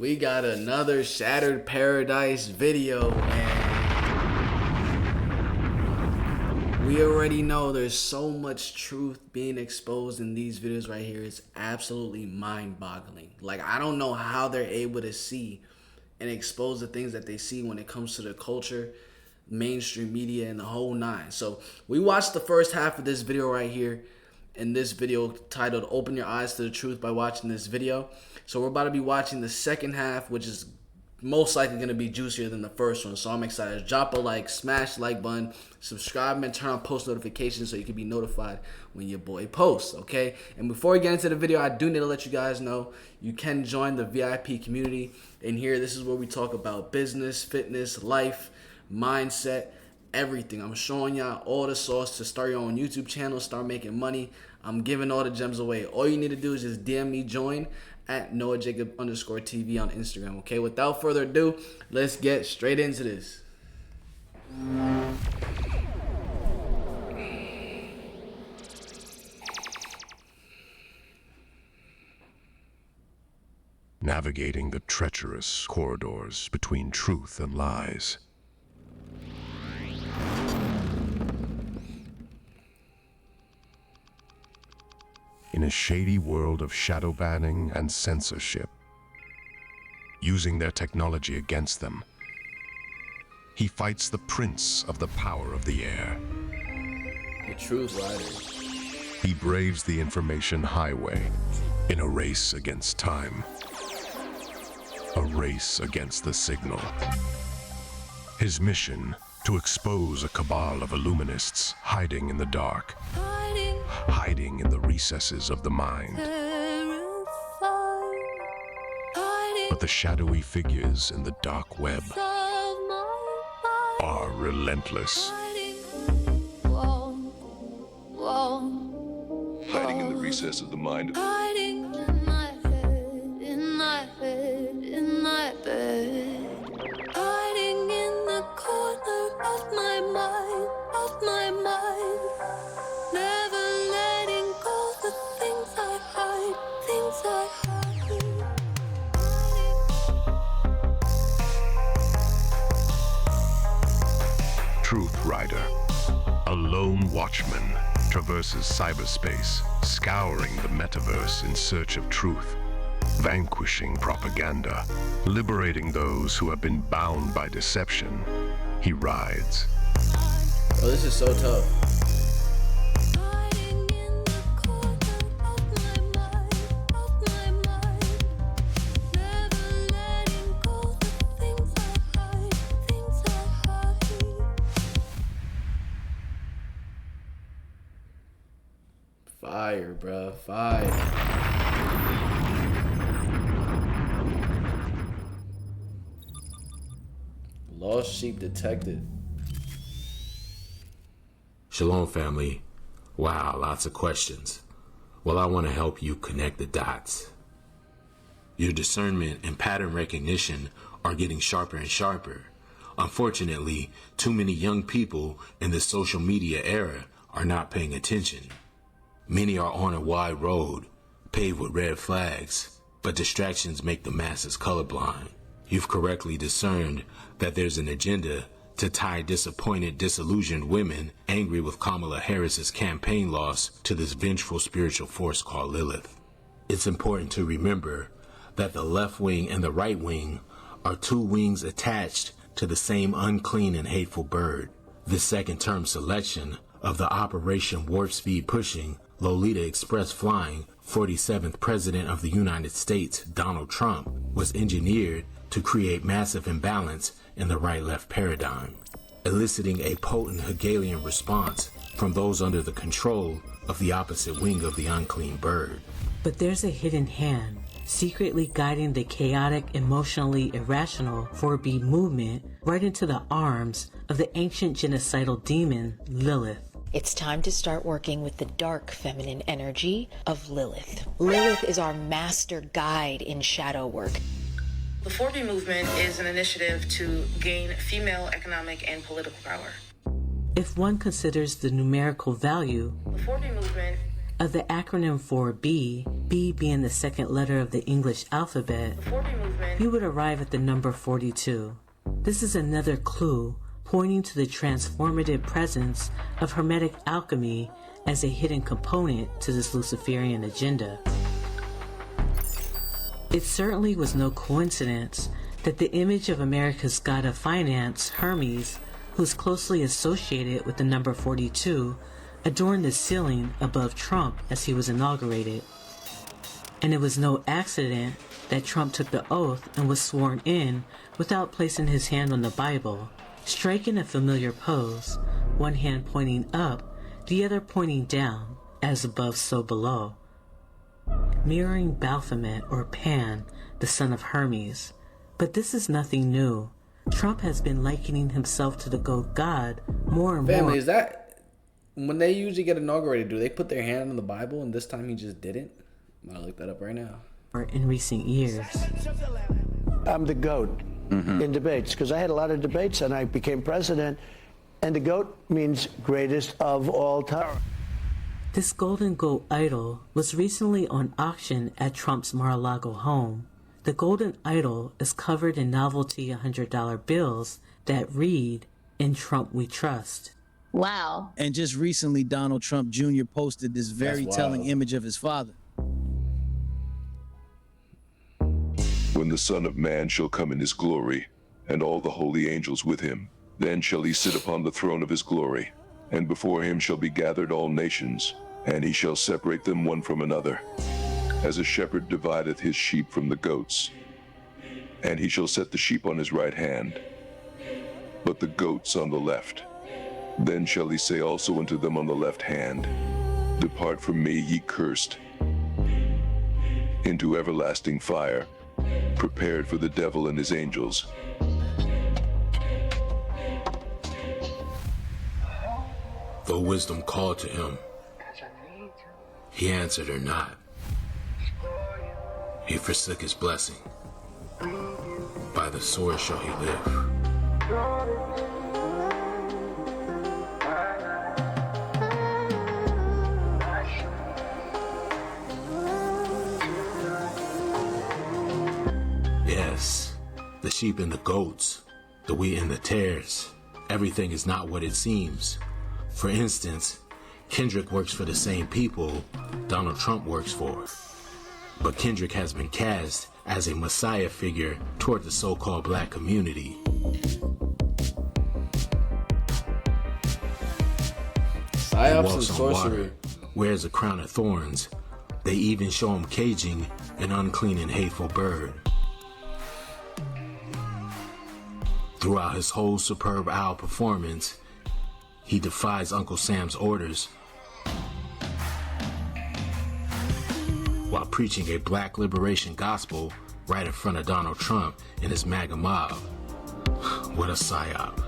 We got another Shattered Paradise video, and we already know there's so much truth being exposed in these videos right here. It's absolutely mind-boggling. Like, I don't know how they're able to see and expose the things that they see when it comes to the culture, mainstream media, and the whole nine. So we watched the first half of this video right here, in this video titled "Open Your Eyes to the Truth" by watching this video. So we're about to be watching the second half, which is most likely going to be juicier than the first one. So I'm excited. Drop a like, smash the like button, subscribe, and turn on post notifications so you can be notified when your boy posts, okay? And before we get into the video, I do need to let you guys know you can join the VIP community. In here, this is where we talk about business, fitness, life, mindset, everything. I'm showing y'all all the sauce to start your own YouTube channel, start making money. I'm giving all the gems away. All you need to do is just DM me, join at NoahJacob_TV on Instagram. Okay, without further ado, let's get straight into this. Navigating the treacherous corridors between truth and lies. In a shady world of shadow banning and censorship, using their technology against them, he fights the prince of the power of the air. The Truth Rider. He braves the information highway in a race against time, a race against the signal. His mission, to expose a cabal of Illuminists hiding in the dark, hiding in the recesses of the mind. But the shadowy figures in the dark web are relentless. Hiding in the recess of the mind. Hiding in my head, in my head, in my bed. Hiding in the corner of my mind, of my mind. Never letting go the things I hide, things I hide. Truth Rider, a lone watchman, traverses cyberspace, scouring the metaverse in search of truth, vanquishing propaganda, liberating those who have been bound by deception. He rides. Oh, this is so tough. Hiding in the corner of my mind, of my mind. Never letting go the things I hide, things I hide. Fire, bruh. Fire. Lost sheep detected. Shalom, family. Wow, lots of questions. Well, I want to help you connect the dots. Your discernment and pattern recognition are getting sharper and sharper. Unfortunately, too many young people in the social media era are not paying attention. Many are on a wide road, paved with red flags, but distractions make the masses colorblind. You've correctly discerned that there's an agenda to tie disappointed, disillusioned women angry with Kamala Harris's campaign loss to this vengeful spiritual force called Lilith. It's important to remember that the left wing and the right wing are two wings attached to the same unclean and hateful bird. This second-term selection of the Operation Warp Speed pushing, Lolita Express flying 47th President of the United States, Donald Trump, was engineered to create massive imbalance in the right-left paradigm, eliciting a potent Hegelian response from those under the control of the opposite wing of the unclean bird. But there's a hidden hand, secretly guiding the chaotic, emotionally irrational 4B movement right into the arms of the ancient genocidal demon, Lilith. It's time to start working with the dark feminine energy of Lilith. Lilith is our master guide in shadow work. The 4B movement is an initiative to gain female economic and political power. If one considers the numerical value, The 4B movement Of the acronym for B, B being the second letter of the English alphabet, The 4B movement. you would arrive at the number 42. This is another clue pointing to the transformative presence of Hermetic alchemy as a hidden component to this Luciferian agenda. It certainly was no coincidence that the image of America's god of finance, Hermes, who's closely associated with the number 42, adorned the ceiling above Trump as he was inaugurated. And it was no accident that Trump took the oath and was sworn in without placing his hand on the Bible, striking a familiar pose, one hand pointing up, the other pointing down, as above so below. Mirroring Baphomet or Pan, the son of Hermes. But this is nothing new. Trump has been likening himself to the goat god more and Family, more. is that when they usually get inaugurated? Do they put their hand on the Bible, and this time he just didn't? I'm gonna look that up right now. In recent years. I'm the GOAT in debates because I had a lot of debates and I became president. And the GOAT means greatest of all time. This golden goat idol was recently on auction at Trump's Mar-a-Lago home. The golden idol is covered in novelty $100 bills that read, "In Trump We Trust." Wow. And just recently, Donald Trump Jr. posted this very That's telling wild. image of his father. When the Son of Man shall come in his glory, and all the holy angels with him, then shall he sit upon the throne of his glory, and before him shall be gathered all nations, and he shall separate them one from another, as a shepherd divideth his sheep from the goats. And he shall set the sheep on his right hand, but the goats on the left. Then shall he say also unto them on the left hand, Depart from me, ye cursed, into everlasting fire, prepared for the devil and his angels. Though wisdom called to him, he answered her not. He forsook his blessing. By the sword shall he live. Yes, the sheep and the goats, the wheat and the tares, everything is not what it seems. For instance, Kendrick works for the same people Donald Trump works for. But Kendrick has been cast as a messiah figure toward the so-called black community. He Psyops and walks on sorcery. water, wears a crown of thorns. They even show him caging an unclean and hateful bird. Throughout his whole superb owl performance, he defies Uncle Sam's orders while preaching a black liberation gospel right in front of Donald Trump and his MAGA mob. What a psyop.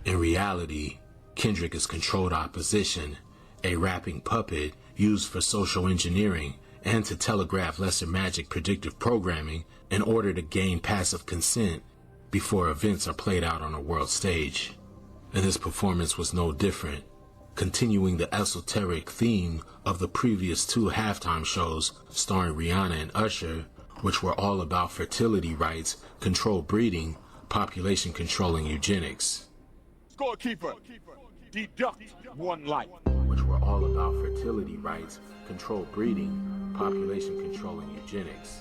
In reality, Kendrick is controlled opposition, a rapping puppet used for social engineering and to telegraph lesser magic predictive programming in order to gain passive consent before events are played out on a world stage. And his performance was no different, continuing the esoteric theme of the previous two halftime shows starring Rihanna and Usher, which were all about fertility rights, controlled breeding, population control, and eugenics. Scorekeeper, deduct one life. Which were all about fertility rights, controlled breeding, population control, and eugenics.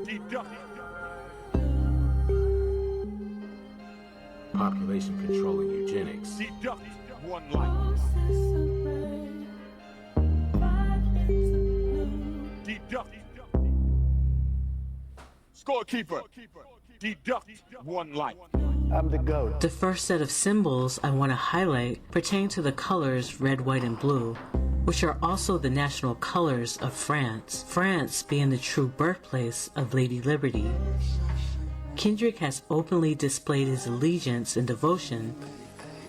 Deduct. Population control and eugenics. Deduct one life. Deduct. Scorekeeper, deduct one life. I'm the GOAT. The first set of symbols I want to highlight pertain to the colors red, white, and blue, which are also the national colors of France, France being the true birthplace of Lady Liberty. Kendrick has openly displayed his allegiance and devotion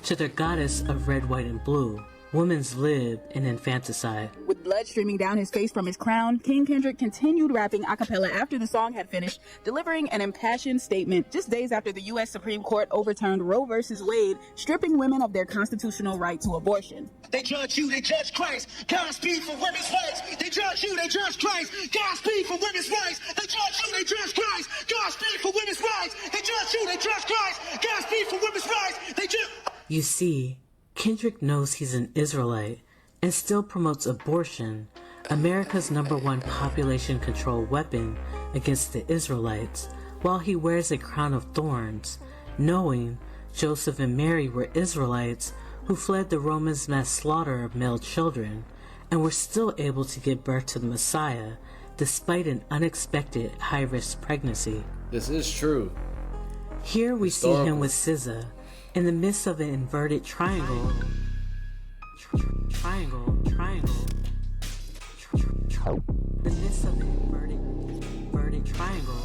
to their goddess of red, white, and blue, women's lib, and infanticide. With blood streaming down his face from his crown, King Kendrick continued rapping a cappella after the song had finished, delivering an impassioned statement just days after the U.S. Supreme Court overturned Roe v. Wade, stripping women of their constitutional right to abortion. They judge you, they judge Christ. Godspeed for women's rights. They judge you, they judge Christ. Godspeed for women's rights. They judge you, they judge Christ. Godspeed for women's rights. They judge you, they judge Christ. Godspeed for women's rights. They judge. You see, Kendrick knows he's an Israelite and still promotes abortion, America's #1 population control weapon against the Israelites, while he wears a crown of thorns, knowing Joseph and Mary were Israelites who fled the Romans' mass slaughter of male children and were still able to give birth to the Messiah despite an unexpected high-risk pregnancy. This is true. Here we see him with SZA in the midst of an inverted triangle. The midst of an inverted triangle.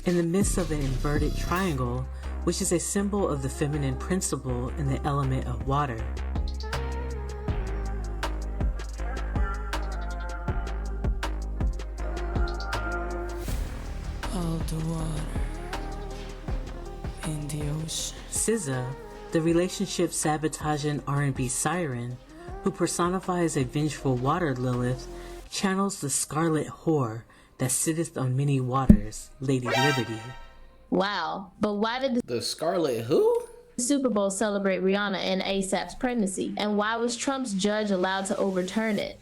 In the midst of an inverted triangle, which is a symbol of the feminine principle in the element of water. All the water in the ocean. SZA, the relationship sabotaging R&B siren, who personifies a vengeful water Lilith, channels the scarlet whore that sitteth on many waters, Lady Liberty. Wow, but why did the Scarlet who? Super Bowl celebrate Rihanna and ASAP's pregnancy? And why was Trump's judge allowed to overturn it?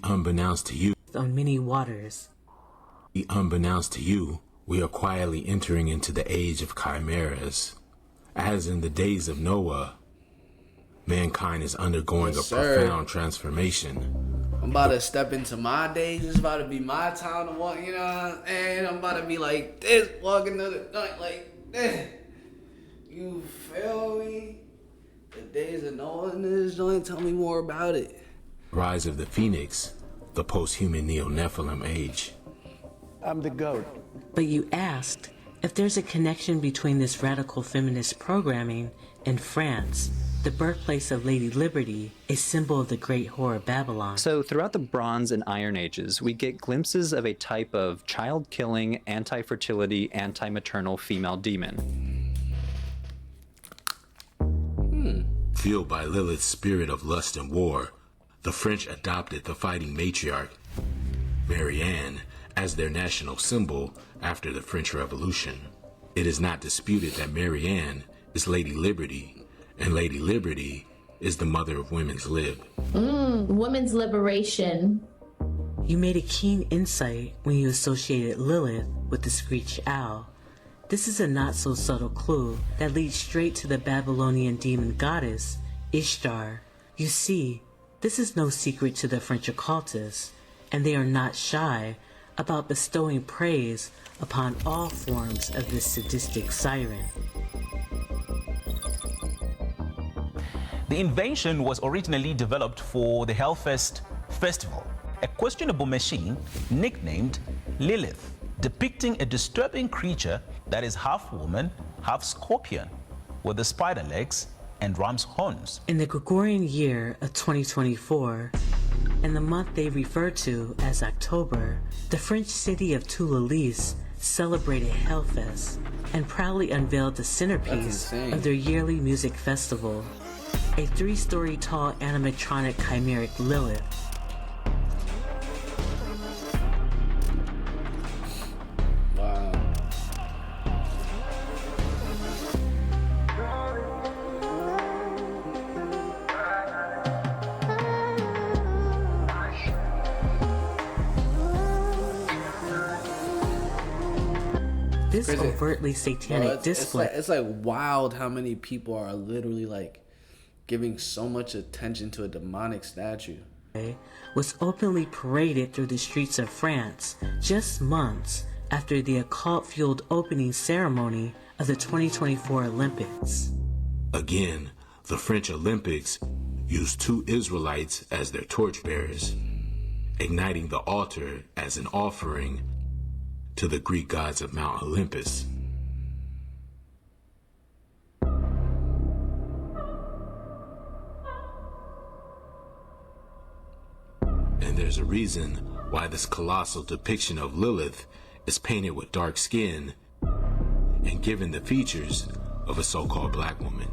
Unbeknownst to you, on many waters. Unbeknownst to you, we are quietly entering into the age of chimeras. As in the days of Noah, mankind is undergoing a profound transformation. I'm about to step into my days. It's about to be my time to walk, you know, and I'm about to be like this, walking to the night like this. You feel me? The days of Noah in this joint, tell me more about it. Rise of the Phoenix, the post-human Neo-Nephilim age. I'm the GOAT. But you asked if there's a connection between this radical feminist programming and France, the birthplace of Lady Liberty, a symbol of the great whore of Babylon. So throughout the Bronze and Iron Ages, we get glimpses of a type of child-killing, anti-fertility, anti-maternal female demon. Fueled by Lilith's spirit of lust and war, the French adopted the fighting matriarch, Marianne, as their national symbol after the French Revolution. It is not disputed that Marianne is Lady Liberty, and Lady Liberty is the mother of women's lib. Women's liberation. You made a keen insight when you associated Lilith with the screech owl. This is a not-so-subtle clue that leads straight to the Babylonian demon goddess, Ishtar. You see, this is no secret to the French occultists, and they are not shy about bestowing praise upon all forms of this sadistic siren. The invention was originally developed for the Hellfest Festival, a questionable machine nicknamed Lilith, depicting a disturbing creature that is half woman, half scorpion, with the spider legs and ram's horns. In the Gregorian year of 2024, and the month they refer to as October, the French city of Toulouse celebrated Hellfest and proudly unveiled the centerpiece of their yearly music festival, a 3-story tall animatronic chimeric Lilith. This overtly satanic display. It's like wild how many people are literally like giving so much attention to a demonic statue. Was openly paraded through the streets of France just months after the occult-fueled opening ceremony of the 2024 Olympics. Again, the French Olympics used 2 Israelites as their torchbearers, igniting the altar as an offering to the Greek gods of Mount Olympus. And there's a reason why this colossal depiction of Lilith is painted with dark skin and given the features of a so-called black woman.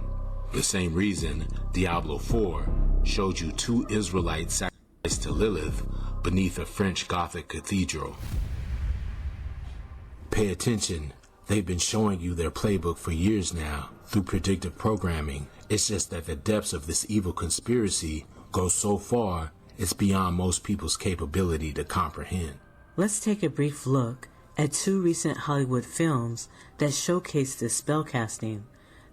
The same reason Diablo 4 showed you 2 Israelites sacrificed to Lilith beneath a French Gothic cathedral. Pay attention, they've been showing you their playbook for years now through predictive programming. It's just that the depths of this evil conspiracy go so far, it's beyond most people's capability to comprehend. Let's take a brief look at 2 recent Hollywood films that showcase this spellcasting: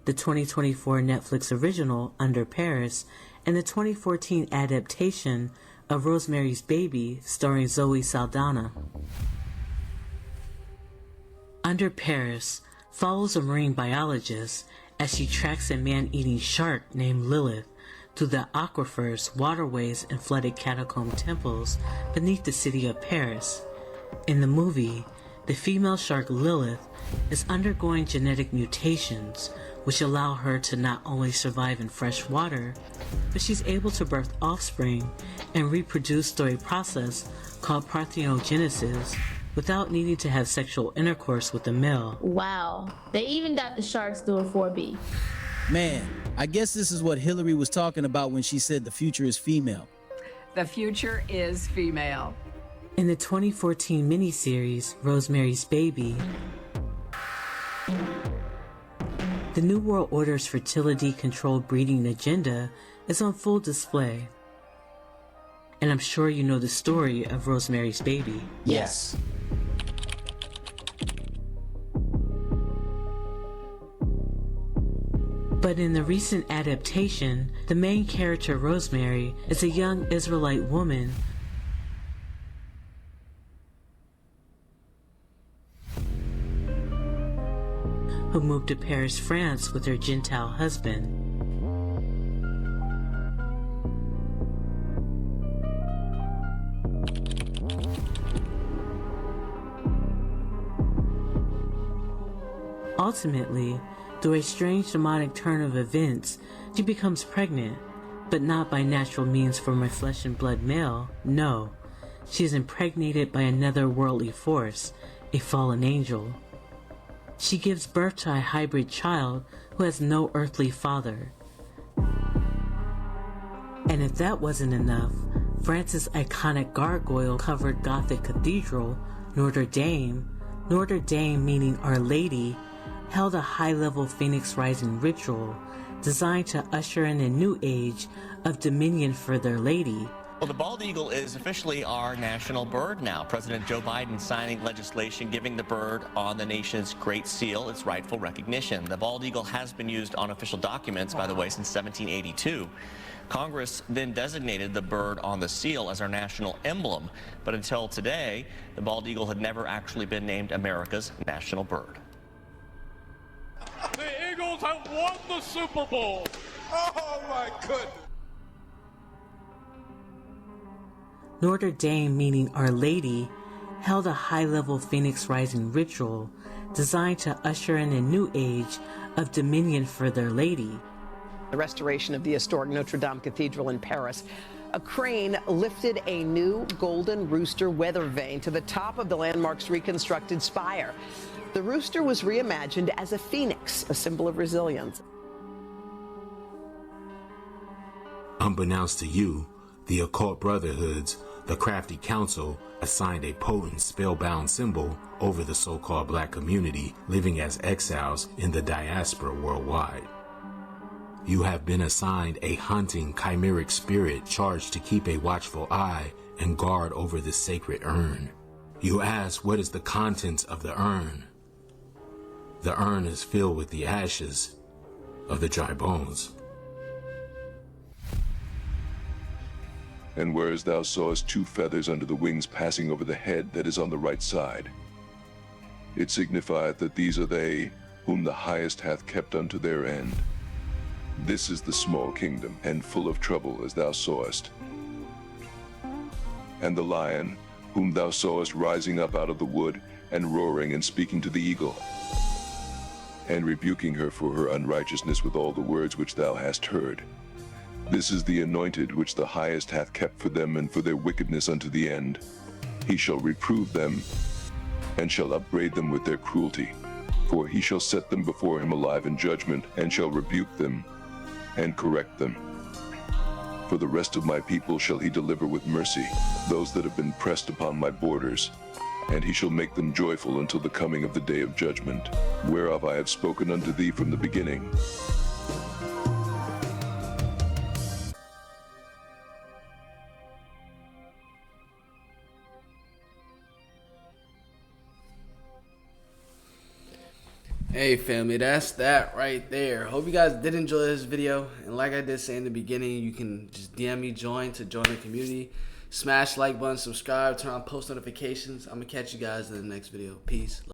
the 2024 Netflix original Under Paris and the 2014 adaptation of Rosemary's Baby starring Zoe Saldana. Under Paris follows a marine biologist as she tracks a man-eating shark named Lilith through the aquifers, waterways, and flooded catacomb temples beneath the city of Paris. In the movie, the female shark Lilith is undergoing genetic mutations which allow her to not only survive in fresh water, but she's able to birth offspring and reproduce through a process called parthenogenesis without needing to have sexual intercourse with a male. Wow, they even got the sharks doing 4B. Man, I guess this is what Hillary was talking about when she said the future is female. The future is female. In the 2014 miniseries Rosemary's Baby, the New World Order's fertility-controlled breeding agenda is on full display. And I'm sure you know the story of Rosemary's Baby. Yes. But in the recent adaptation, the main character Rosemary is a young Israelite woman who moved to Paris, France with her Gentile husband. Ultimately, through a strange demonic turn of events, she becomes pregnant, but not by natural means from a flesh and blood male. No, she is impregnated by another worldly force, a fallen angel. She gives birth to a hybrid child who has no earthly father. And if that wasn't enough, France's iconic gargoyle-covered Gothic cathedral, Notre Dame meaning Our Lady, held a high-level Phoenix Rising ritual designed to usher in a new age of dominion for their lady. Well, the bald eagle is officially our national bird now. President Joe Biden signing legislation giving the bird on the nation's Great Seal its rightful recognition. The bald eagle has been used on official documents, by the way, since 1782. Congress then designated the bird on the seal as our national emblem, but until today, the bald eagle had never actually been named America's national bird. The Eagles have won the Super Bowl. Oh, my goodness. Notre Dame meaning Our Lady held a high-level Phoenix Rising ritual designed to usher in a new age of dominion for their lady. The restoration of the historic Notre Dame Cathedral in Paris. A crane lifted a new golden rooster weather vane to the top of the landmark's reconstructed spire. The rooster was reimagined as a phoenix, a symbol of resilience. Unbeknownst to you, the occult brotherhoods, the crafty council, assigned a potent spellbound symbol over the so-called black community living as exiles in the diaspora worldwide. You have been assigned a haunting chimeric spirit charged to keep a watchful eye and guard over the sacred urn. You ask, what is the contents of the urn? The urn is filled with the ashes of the dry bones. And whereas thou sawest 2 feathers under the wings passing over the head that is on the right side, it signifieth that these are they whom the highest hath kept unto their end. This is the small kingdom, and full of trouble as thou sawest. And the lion, whom thou sawest rising up out of the wood, and roaring and speaking to the eagle, and rebuking her for her unrighteousness with all the words which thou hast heard. This is the anointed which the highest hath kept for them and for their wickedness unto the end. He shall reprove them, and shall upbraid them with their cruelty. For he shall set them before him alive in judgment, and shall rebuke them, and correct them. For the rest of my people shall he deliver with mercy, those that have been pressed upon my borders. And he shall make them joyful until the coming of the day of judgment, whereof I have spoken unto thee from the beginning. Hey family, that's that right there. Hope you guys did enjoy this video. And like I did say in the beginning, you can just DM me join the community. Smash like button, subscribe, turn on post notifications. I'm gonna catch you guys in the next video. Peace. Love.